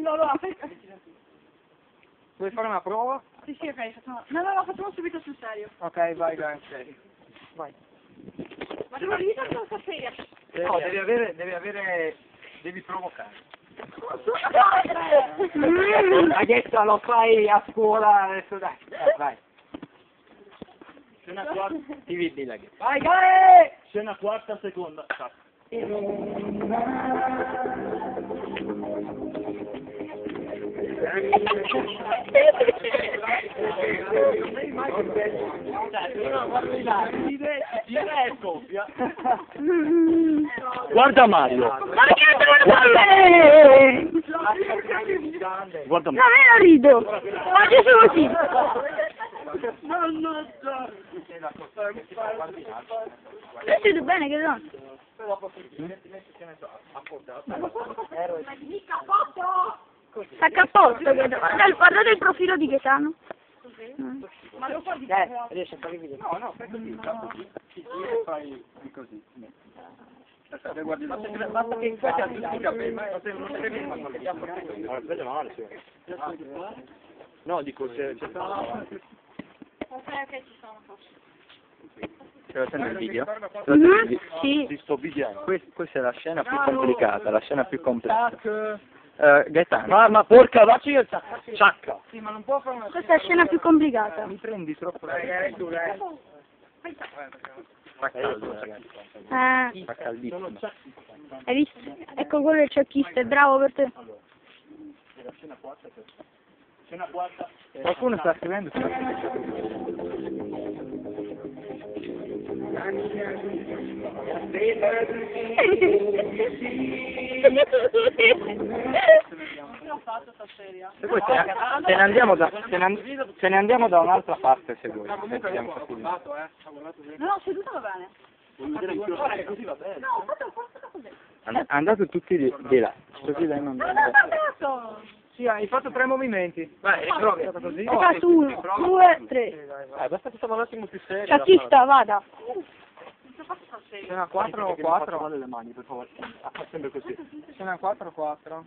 No, aspetta. Vuoi fare una prova? Sì, ok, no, facciamo subito sul serio. Ok, vai, serio. Vai. Ma devo dire che sta seria. No, devi provocare. Adesso lo fai a scuola, adesso dai, vai. Scena quarta. Ti vedi la Vai, scena quarta, seconda. Guarda Mario. Ma che Guarda no, io non rido. Faccio solo così. Sentite bene che no. Sta cappotto, guardate il profilo di Gaetano. Ma lo fa di riesci a fare il video? No, fai così, fai così. Basta che inquadri a tutti i capelli, ma non si vede quando li chiamo. Vede male, sì. No, dico se c'è Ok, ci sono. Stai facendo il video? Sì. ti sto videando. Questa è la scena più complicata, la scena più complessa. Gaetano. Ma porca vacci io ciacca. Sì, ma non può fare una Questa è la scena più complicata. Mi prendi troppo Fa caldo, ragazzi. Fa caldissimo. Hai visto? Ecco quello il cecchista, è bravo per te. Scena quarta. Qualcuno sta scrivendo? Se vuoi se ne andiamo da un'altra parte se vuoi. No, seduto va bene. Così va bene. No, fatto così. Andate tutti di là. Così lei non... No, fatto! Sì, hai fatto 3 movimenti. Vai, riprovi. Così. Faccio 1, 2, 3. Basta che siamo un attimo più seri. Cecchista, vada. Scena 4 o 4? le mani, per favore. Fa sempre così. Scena 4 o 4?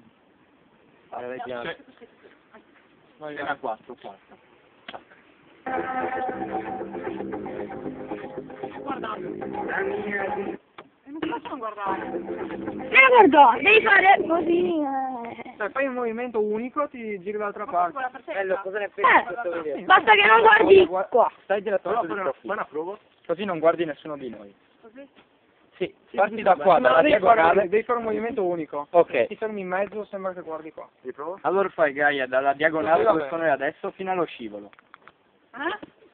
Scena 4. Non faccio guardare. Guarda, devi fare così. Fai un movimento unico, ti giri dall'altra parte. Cosa ne pensi? Basta che non guardi qua. Stai direttamente sul profilo. Fai una prova. Così non guardi nessuno di noi. Così? Sì, parti da qua, dalla diagonale. Devi fare un movimento unico. Ok. Ti fermi in mezzo, sembra che guardi qua. Riprova. Allora fai Gaia dalla diagonale dove sono io adesso fino allo scivolo.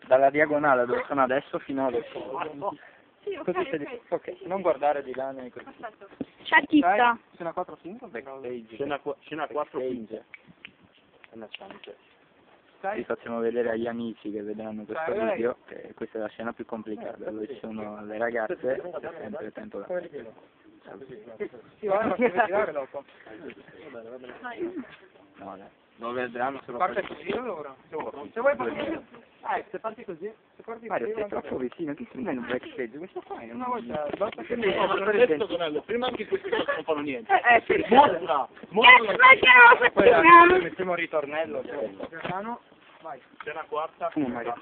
Dalla diagonale dove sono adesso fino allo scivolo. Sì, ok, Così sei ok, non guardare di là né così. Perfetto. Cecchista. Scena 4 5? Backstage. Scena 4. Backstage. Vi facciamo vedere agli amici che vedranno questo video che questa è la scena più complicata dove ci sono le ragazze sempre attento da Sì, va, ma ti devi tirare dopo. no, dai. Lo vedranno solo Parte così allora. Se vuoi partire. Se parti così. Se parti Mario, così. sei troppo vicino, che stai nel backstage? Cosa fai? Una volta, basta che mi Adesso Tonello, prima anche questi non fanno niente. Sì. Mostra! Ma che non Poi facciamo? il primo ritornello. vai. Scena quarta. Mario.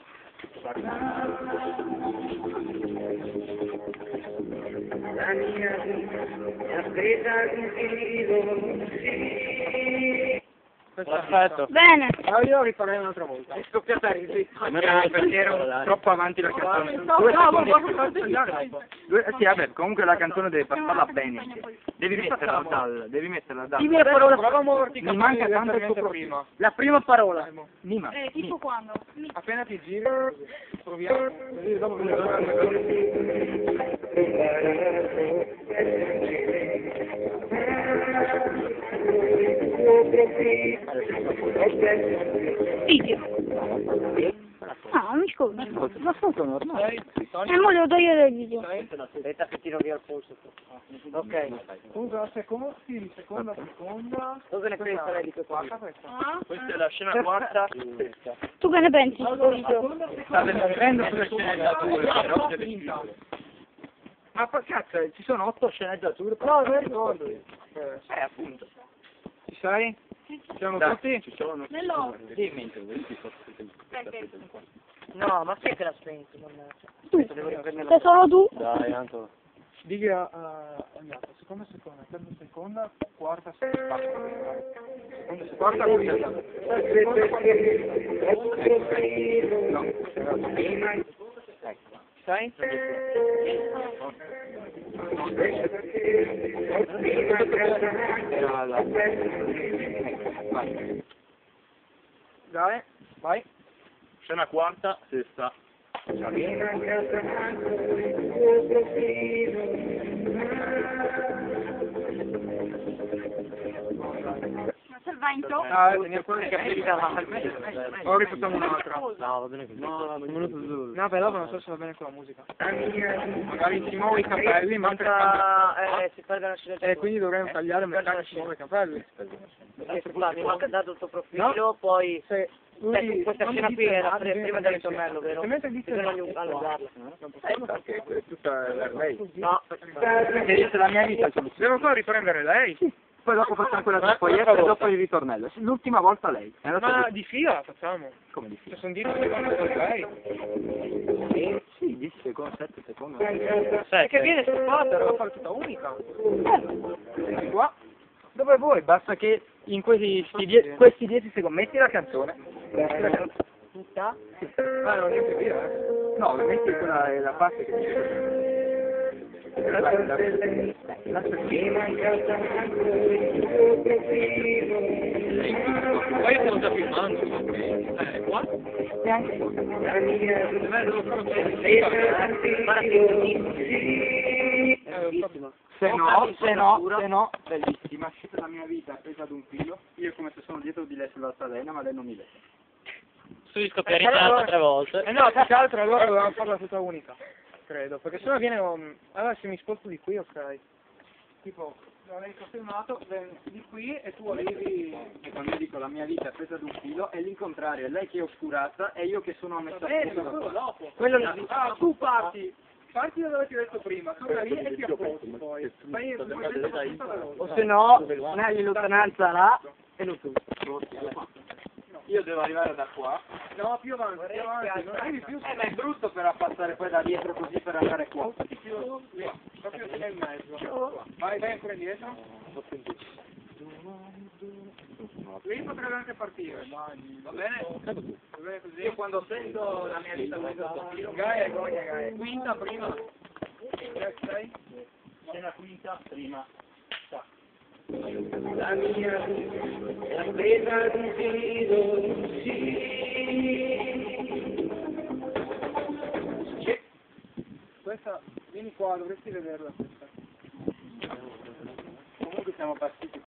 Perfetto. Bene. Allora io rifarei un'altra volta. È scoppiata a ridere. Perché ero troppo avanti la canzone. Sì, vabbè, comunque la canzone deve passarla bene. Devi metterla dal. Dimmi la parola. Prova a muoverti Mi manca tanto il tuo prima. La prima parola. Nima. Tipo quando? Appena ti giri, proviamo. Così dopo Video. Ah, mi scusi. La foto normale. Mo devo togliere il video. aspetta che tiro via il polso. Ok. Comunque la seconda. Cosa ne pensa lei di questo? Questa è la scena quarta. Tu che ne pensi? State scrivendo sulle sceneggiature. Ma cazzo, ci sono 8 sceneggiature. No, non ricordo. Appunto. Ci sei? Siamo tutti? Ci sono. Nello. Sì, mentre vedi No, ma sai che l'ha spento? Se solo tu. Dai, Anto. Dica andiamo, seconda, terza, seconda, quarta, seconda, quarta, quinta. Sai? Dai, vai. Scena quarta, sesta. Ma se va in to. Teniamo ancora i capelli davanti. Ora rifacciamo un'altra. No, va bene così. No, un minuto solo. No, però non so se va bene con la musica. Magari si muove i capelli, mentre Si perdono le quindi dovremmo tagliare metà che si muove i capelli. mi manca dato il tuo profilo, poi... Se questa scena qui era prima del ritornello, vero? Se mentre dice Bisogna allungarla. Perché tutta lei. No, Che dice la mia vita, devo ancora riprendere lei? poi dopo facciamo quella di foglietta e dopo il ritornello. L'ultima volta lei. È andata Ma così. di fila facciamo. Come di Ci fila? sono 10 secondi per lei. Sì, 10 secondi, 7 secondi. Perché viene stoppata, la fa tutta unica. Qua. Dove vuoi, basta che in questi 10 secondi metti la canzone. tutta? Ah, non niente via, eh. No, metti quella è la parte che dice. Poi stiamo già filmando. Qua? Se no, bellissima, scesa la mia vita presa ad un filo, io come se sono dietro di lei sulla altalena, ma lei non mi vede. Sui scoppiare in testa 3 volte. No, più che altro allora dovevamo farla tutta unica, credo, perché sennò viene... Allora se mi sposto di qui, ok. Tipo, l'avrei confermato, di qui e tu arrivi... E quando io dico la mia vita è presa ad un filo, è l'incontrario, è lei che è oscurata e io che sono a metà ma quello dopo. Quello Tu parti da dove ti ho detto prima, torna lì e ti apposti poi. Fai o se no, meglio in lontananza là e lo tu. Io devo arrivare da qua. No, più avanti, non arrivi più. Ma è brutto però passare poi da dietro così per andare qua. Proprio nel mezzo. Vai ancora indietro. Lì potrebbe anche partire. Va bene? Va bene così? Io quando sento la mia vita presa ad un filo, Gaia, Gaia. Quinta prima. Sei? Scena quinta, prima. la mia è presa ad un filo, sì. Questa, vieni qua, dovresti vederla questa. Comunque siamo partiti